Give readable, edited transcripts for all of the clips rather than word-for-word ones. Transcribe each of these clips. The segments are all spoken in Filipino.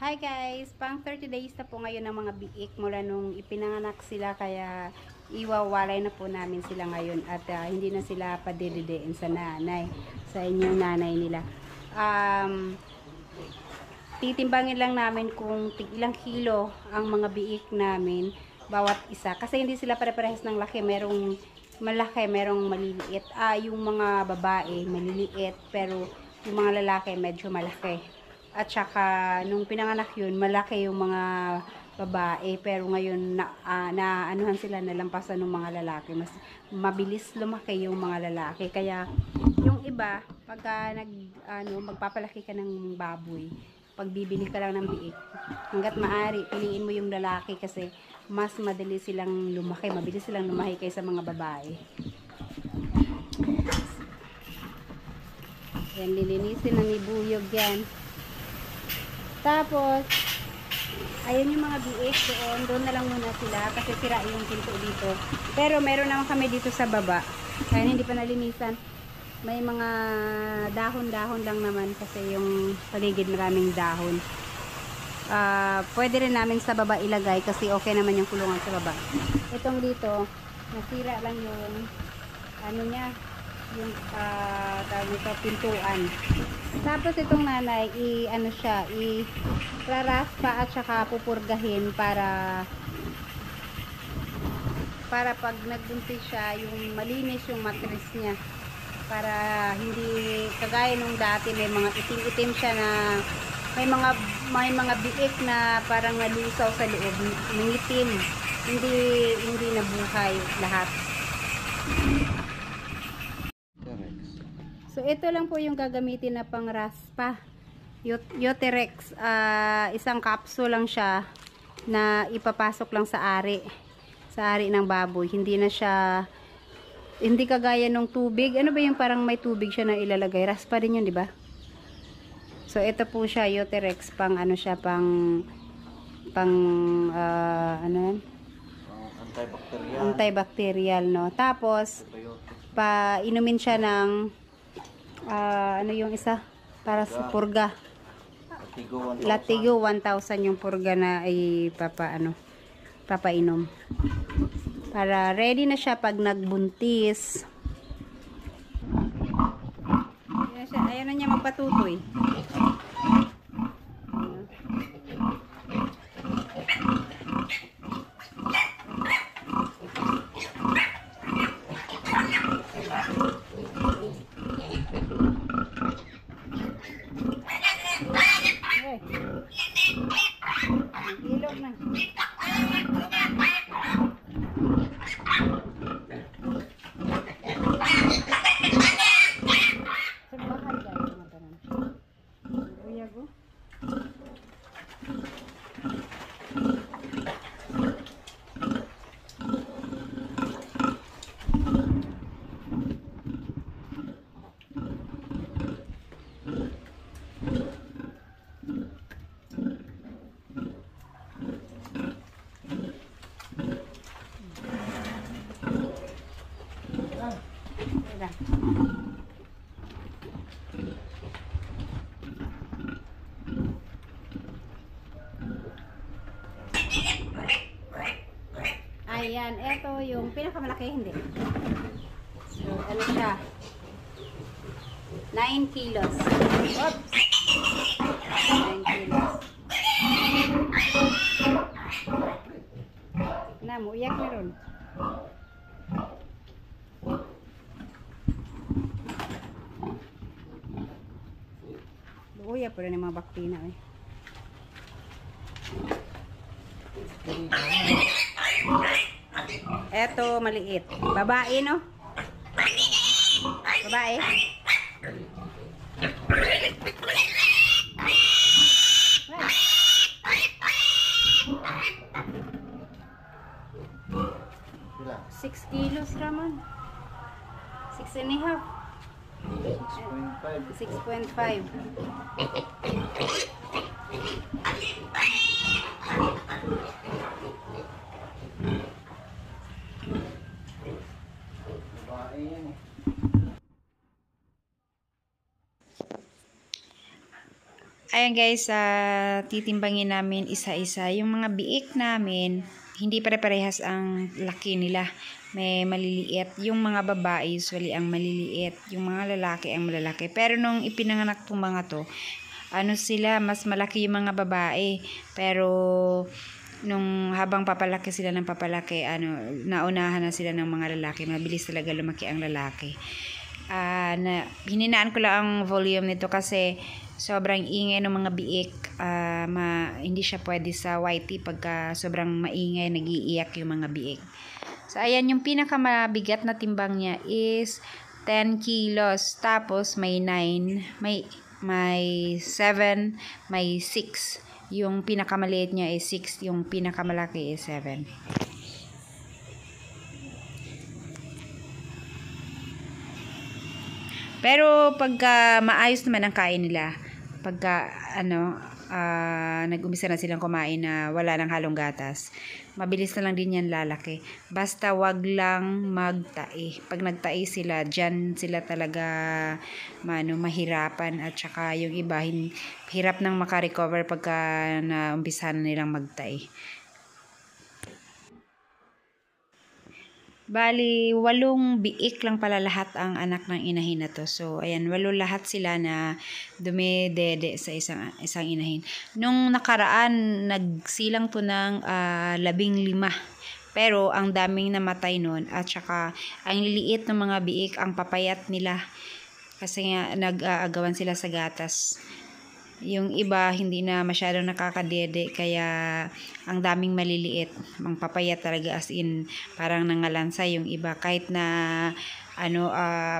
Hi guys! Pang 30 days na po ngayon ng mga biik mula nung ipinanganak sila, kaya iwawalay na po namin sila ngayon at hindi na sila padididiin sa nanay, sa inyong nanay nila. Titimbangin lang namin kung ilang kilo ang mga biik namin bawat isa, kasi hindi sila pare-parehas ng laki. Merong malaki, merong maliliit. Yung mga babae maliliit, pero yung mga lalaki medyo malaki. At saka nung pinanganak yun, malaki yung mga babae, pero ngayon anuhan sila, nalampasan ng mga lalaki. Mas mabilis lumaki yung mga lalaki. Kaya yung iba, pagka magpapalaki ka ng baboy, pagbibili ka lang ng biik, hanggat maaari piliin mo yung lalaki, kasi mas madali silang lumaki, mabilis silang lumaki kaysa mga babae. Yan, lilinisin ng ibuyog yan. Tapos, ayun yung mga biik doon na lang muna sila, kasi sira yung pinto dito. Pero meron naman kami dito sa baba, kaya hindi pa nalinisan. May mga dahon-dahon lang naman, kasi yung paligid maraming dahon. Pwede rin namin sa baba ilagay, kasi okay naman yung kulungan sa baba. Itong dito, nasira lang yung yung tawag nito, pintuan. Tapos itong nanay, i-raspa at saka pupurgahin para pag nagbuntis siya, yung malinis yung mattress niya, para hindi kagaya nung dati may mga itim-itim siya, na may mga biik na parang nalusaw sa loob, nangitim, hindi nabuhay lahat. So ito lang po yung gagamitin na pang raspa, Yoterex. Isang capsule lang siya na ipapasok lang sa ari ng baboy. Hindi kagaya ng tubig. Ano ba yung parang may tubig siya na ilalagay? Raspa din yun, di ba? So ito po siya, Yoterex, pang antibacterial, no? Tapos inumin siya ng yung isa para sa purga. Latigo 1,000 yung purga na papainom. Para ready na siya pag nagbuntis. Ayaw na niya magpatutoy. Ilog na. Sabahal guys, mga tanan. Uyag oh. Ayan, ito yung pinakamalaki, hindi. So, ano siya? 9 kilos. Oops! 9 kilos. Na, muiyak meron. Luya po rin yung mga baktina eh. Eto, maliit. Babae, no? Babae. Ay. 6 kilos raman. 6.5. 6.5. ayan guys, titimbangin namin isa-isa. Yung mga biik namin, hindi pare-parehas ang laki nila. May maliliit. Yung mga babae, usually ang maliliit. Yung mga lalaki ang malalaki. Pero nung ipinanganak tong mga to, ano sila, mas malaki yung mga babae. Pero nung habang papalaki sila ng papalaki, naunahan na sila ng mga lalaki. Mabilis talaga lumaki ang lalaki. Hininaan ko lang ang volume nito kasi sobrang ingay ng mga biik. Hindi siya pwede sa YT pagka sobrang maingay, nag-iiyak yung mga biik. So ayan, yung pinakamabigat na timbang niya is 10 kilos. Tapos may 9, may 7, may 6. Yung pinakamaliit niya is 6, yung pinakamalaki is 7. Pero pagka maayos naman ang kain nila, pagka nag-umpisa na silang kumain na wala nang halong gatas, mabilis na lang din yan lalaki. Basta wag lang magtae. Pag nagtae sila, dyan sila talaga mahirapan, at saka yung iba hirap nang makarecover pagka naumpisa na nilang magtae. Bali, 8 biik lang pala lahat ang anak ng inahin na to. So, ayan, 8 lahat sila na dumidede sa isang inahin. Nung nakaraan, nagsilang to ng 15. Pero, ang daming namatay nun. At saka, ang liliit ng mga biik, ang papayat nila. Kasi nga, nag-aagawan sila sa gatas. Yung iba hindi na masyadong nakakadede, kaya ang daming maliliit, ang papayat talaga, as in parang nangalansa yung iba, kahit na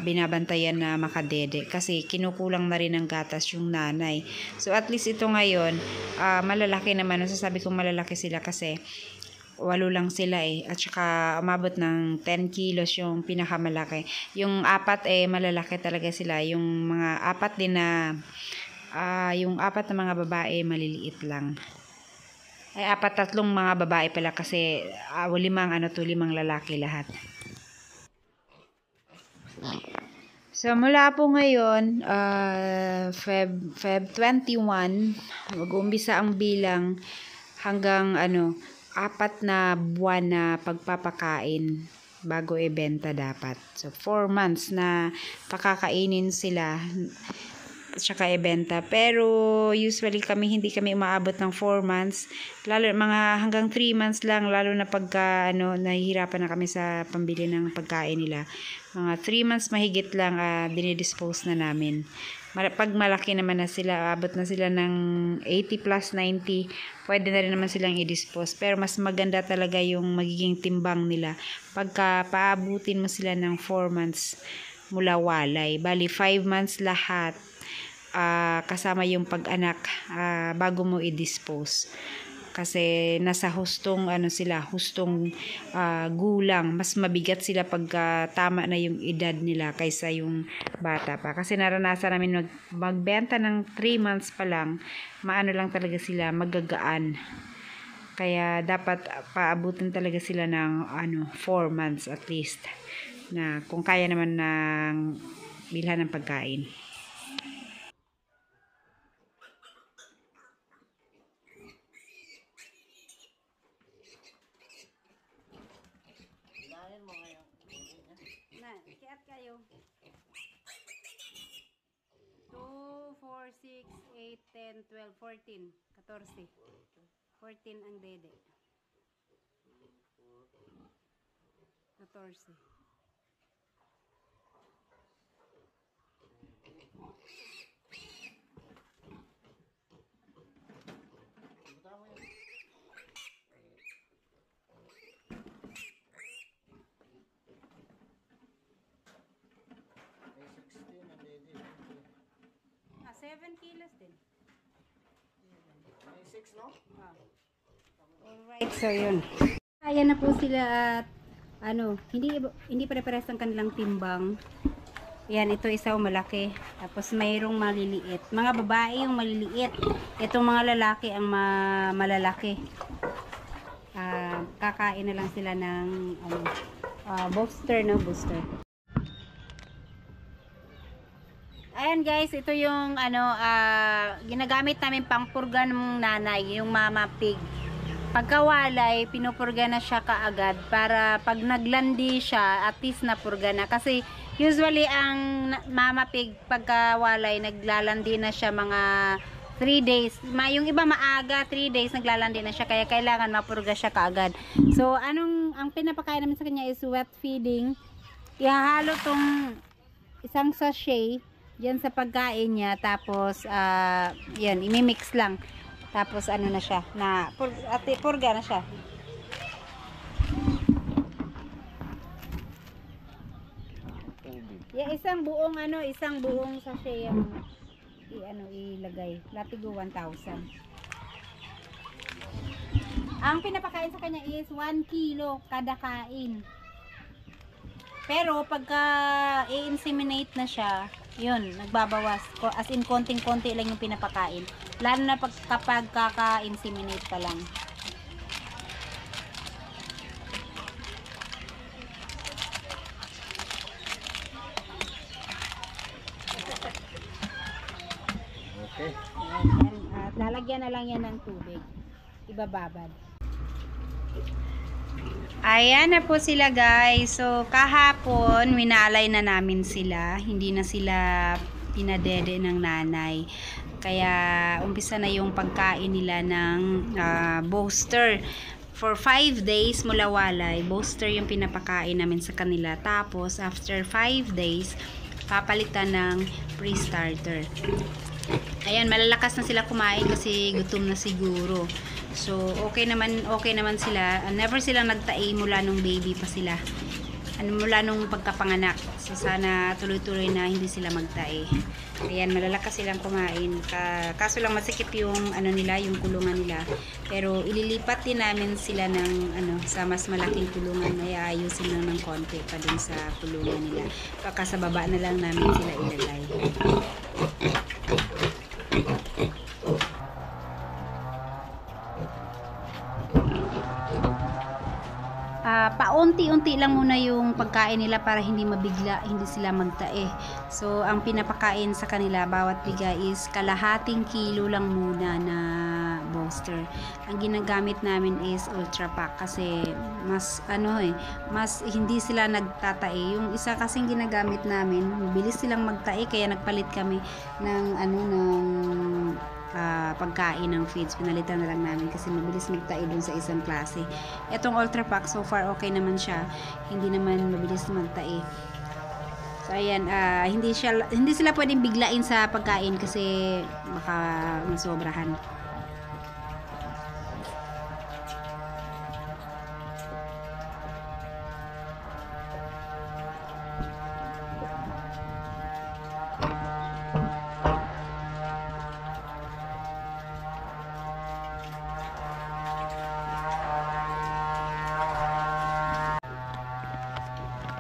binabantayan na makadede kasi kinukulang na rin ng gatas yung nanay. So at least ito ngayon malalaki naman. Nasasabi kong malalaki sila kasi 8 lang sila at saka umabot ng 10 kilos yung pinakamalaki. Yung 4 malalaki talaga sila. Yung mga 4 din na yung 4 na mga babae maliliit lang. 3 mga babae pala kasi 5 lalaki lahat. So mula po ngayon, Feb 21, mag-uumpisa ang bilang hanggang 4 na buwan na pagpapakain bago ibenta dapat. So 4 months na pakakainin sila tsaka ibenta. Pero usually hindi kami umaabot ng 4 months. Lalo mga hanggang 3 months lang, lalo na pagka nahihirapan na kami sa pambili ng pagkain nila. Mga 3 months mahigit lang dinidispose na namin. Pag malaki naman na sila, abot na sila ng 80 plus 90, pwede na rin naman silang i-dispose. Pero mas maganda talaga yung magiging timbang nila pagka paabutin mo sila ng 4 months mula walay. Bali 5 months lahat, kasama yung pag-anak, bago mo i-dispose. Kasi nasa hustong gulang. Mas mabigat sila pagka tama na yung edad nila kaysa yung bata pa. Kasi naranasan namin magbenta ng 3 months pa lang, lang talaga sila, magagaan. Kaya dapat paabutin talaga sila ng 4 months at least, na kung kaya naman ng bilhan ng pagkain. Kiat kayo. 2, 4, 6, 8, 10, 12, 14, 14. 14 ang dede. 14. Ah, 7 kilos din. May 6, no? Alright, so yun. Ayan na po sila at hindi pare-pares ang kanilang timbang. Yan, ito isa malaki. Tapos mayroong maliliit. Mga babae yung maliliit. Itong mga lalaki ang malalaki. Kakain na lang sila ng booster. Ayan guys, ito yung ginagamit namin pangpurga ng nanay, yung mama pig. Pagkawalay, pinupurga na siya kaagad para pag naglandi siya, at least napurga na. Kasi usually ang mama pig pagkawalay, naglalandi na siya mga 3 days. Yung iba maaga, 3 days naglalandi na siya, kaya kailangan mapurga siya kaagad. So, ang pinapakain namin sa kanya is wet feeding. Ihahalo tong isang sachet diyan sa pagkain niya, tapos yan, imimix lang. Tapos ano na siya, purga na siya. Yeah, isang buong sachet yung ilagay. Latigo 1,000. Ang pinapakain sa kanya is 1 kilo kada kain. Pero pagka i-inseminate na siya, yun, nagbabawas. As in, konting-konti lang yung pinapakain. Lalo na kapag kaka-inseminate pa lang. Okay. At lalagyan na lang yan ng tubig. Ibababad. Ayan na po sila guys. So kahapon winalay na namin sila. Hindi na sila pinadede ng nanay. Kaya umpisa na yung pagkain nila ng booster. For 5 days mula walay, booster yung pinapakain namin sa kanila. Tapos after 5 days, papalitan ng pre-starter. Ayan, malalakas na sila kumain kasi gutom na siguro. So, okay naman sila. Never silang nagtae mula nung baby pa sila. Mula nung pagkapanganak. So, sana tuloy-tuloy na hindi sila magtae. Ayan, malalakas silang kumain. Kaso lang masikip yung yung kulungan nila. Pero ililipat din namin sila ng sa mas malaking kulungan. Ay ayusin lang ng konti pa dun sa kulungan nila. Baka sa baba na lang namin sila ilagay. Paunti-unti lang muna yung pagkain nila para hindi mabigla, hindi sila magtae. So, ang pinapakain sa kanila, bawat biga is kalahating kilo lang muna na booster. Ang ginagamit namin is Ultra Pack kasi mas mas hindi sila nagtatae. Yung isa kasing ginagamit namin, mabilis silang magtae kaya nagpalit kami ng pagkain ng feeds. Pinalitan na lang namin kasi mabilis magtae dun sa isang klase. Etong Ultra Pack, so far okay naman siya. Hindi naman mabilis magtae. So ayan, hindi sila pwedeng biglain sa pagkain kasi baka masobrahan.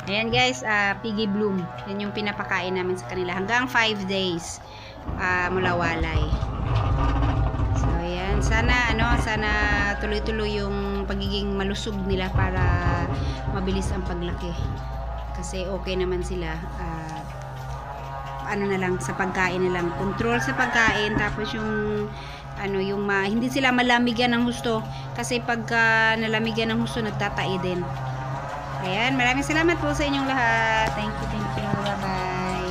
Ayan guys, Piggy Bloom. Yan yung pinapakain namin sa kanila hanggang 5 days mula walay. So ayan, sana tuloy-tuloy yung pagiging malusog nila para mabilis ang paglaki. Kasi okay naman sila. Na lang sa pagkain na lang. Control sa pagkain, tapos yung hindi sila malamigan ng husto kasi pagka nalamigan ng husto nagtatae din. Ayan, maraming salamat po sa inyong lahat. Thank you. Bye-bye.